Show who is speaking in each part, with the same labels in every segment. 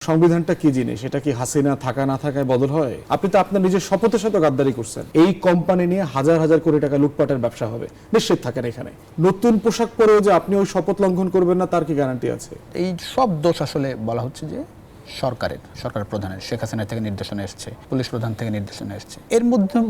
Speaker 1: সংবিধানটা কি জিনিস? এটা কি হাসিনা থাকা না থাকায় বদল হয়? আপনি তো আপনার নিজের শপথের সাথে গাদ্দারি করছেন। এই কোম্পানি নিয়ে হাজার হাজার কোটি টাকা লুটপাটের ব্যবসা হবে, নিশ্চিত থাকেন এখানে। নতুন পোশাক পরেও যে আপনি ওই শপথ লঙ্ঘন করবেন না, তার কি গ্যারান্টি আছে?
Speaker 2: এই সব দোষ আসলে বলা হচ্ছে যে সরকারের প্রধানের, শেখ হাসিনা থেকে নির্দেশনা এসছে, পুলিশ প্রধান থেকে নির্দেশনা এসছে। এর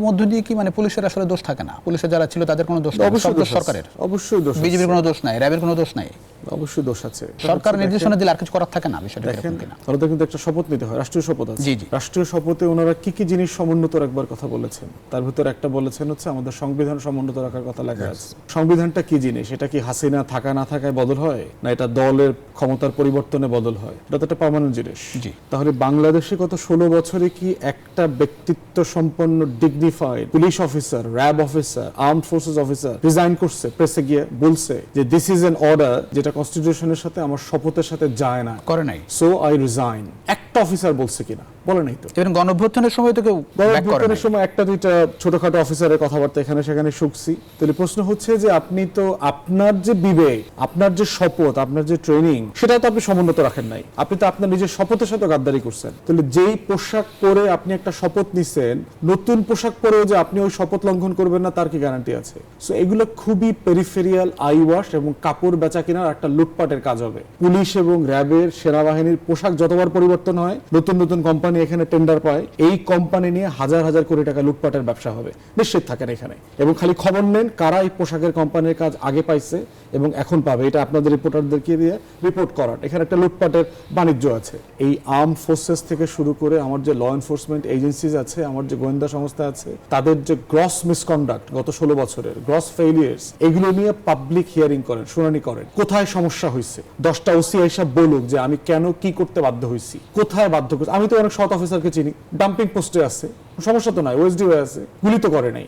Speaker 2: মধ্য দিয়ে কি মানে পুলিশের আসলে দোষ থাকে না? পুলিশে যারা ছিল তাদের কোনো দোষ নেই, সব দোষ সরকারের।
Speaker 1: অবশ্যই দোষ।
Speaker 2: বিজেপির কোনো দোষ নাই, র্যাবের কোনো দোষ নাই,
Speaker 1: অবশ্যই দোষ আছে।
Speaker 2: সরকার নির্দেশনা দিলে আর কিছু করার থাকে না। বিষয়টা
Speaker 1: দেখেন, তাহলে তো কিন্তু একটা শপথ নিতে হয়, রাষ্ট্রীয় শপথ আছে।
Speaker 2: জি জি।
Speaker 1: রাষ্ট্রীয় শপথে ওনারা কি কি জিনিস সমুন্নত রাখবার কথা বলেছেন, তার ভিতরে একটা বলেছেন হচ্ছে আমাদের সংবিধান সমুন্নত রাখার কথা লেখা আছে। সংবিধানটা কি জিনিস? এটা কি হাসিনা থাকা না থাকায় বদল হয়, না এটা দলের ক্ষমতার পরিবর্তনে বদল হয়? এটা তো একটা পার্মানেন্ট জিনিস।
Speaker 2: জি।
Speaker 1: তাহলে বাংলাদেশে গত 16 বছরে কি একটা ব্যক্তিত্ব সম্পন্ন dignified police officer, RAB officer, armed forces officer resign করছে, প্রেসে গিয়ে বলছে যে দিস ইজ এন অর্ডার যেটা কনস্টিটিউশনের সাথে আমার শপথের সাথে যায় না,
Speaker 2: করে নাই,
Speaker 1: সো আই রিজাইন? একটা অফিসার বলছে কিনা? বলে নাই তো।
Speaker 2: এবং গণঅভ্যুত্থানের সময় তো কেউ ব্যাক করে নাই।
Speaker 1: সময় একটা দুইটা ছোটখাটো অফিসারের কথাবার্তা এখানে সেখানে শুকছি। তাহলে প্রশ্ন হচ্ছে যে আপনি তো আপনার যে বিবেক, আপনার যে শপথ, আপনার যে ট্রেনিং, সেটা তো আপনি সমুন্নত রাখেন নাই। আপনি তো আপনার নিজের শপথের সাথে গাদ্দারি করছেন। তাহলে যেই পোশাক পরে আপনি একটা শপথ নিছেন, নতুন পোশাক পরেও যে আপনি ওই শপথ লঙ্ঘন করবেন না, তার কি গ্যারান্টি আছে? সো এগুলো খুবই পেরিফেরিয়াল আই ওয়াশ এবং কাপড় বেচা কেনার একটা লুটপাটের কাজ হবে। পুলিশ এবং র্যাবের, সেনাবাহিনীর পোশাক যতবার পরিবর্তন হয়, নতুন নতুন কোম্পানি এখানে টেন্ডার পায়, এই কোম্পানি নিয়ে হাজার হাজার কোটি টাকা লুটপাটের ব্যবসা হবে, নিশ্চিত থাকেন এখানে। এবং খালি খবর নেন কারা এই পোশাকের কোম্পানির কাজ আগে পাইছে এবং এখন পাবে, এটা আপনাদের রিপোর্টারদেরকে দিয়ে রিপোর্ট করার। এখানে একটা লুটপাটের বাণিজ্য আছে। এই আর্ম ফোর্সেস থেকে শুরু করে আমার যে ল এনফোর্সমেন্ট এজেন্সিজ আছে, আমার যে গোয়েন্দা সংস্থা আছে, তাদের যে গ্রস মিসকন্ডাক্ট গত 16 বছরের গ্রস ফেইলিয়ার্স, এগুলো নিয়ে পাবলিক হিয়ারিং করেন, শুনানি করেন। কোথায় সমস্যা হয়েছে 10টা ওসি হিসাব বলুক যে আমি কেন কি করতে বাধ্য হয়েছি, কোথায় বাধ্য করছি। আমি তো অনেক সৎ অফিসারকে চিনি, ডাম্পিং পোস্টে আছে, সমস্যা তো নাই, ওএসডি হয়ে আছে, গুলি তো করে নাই।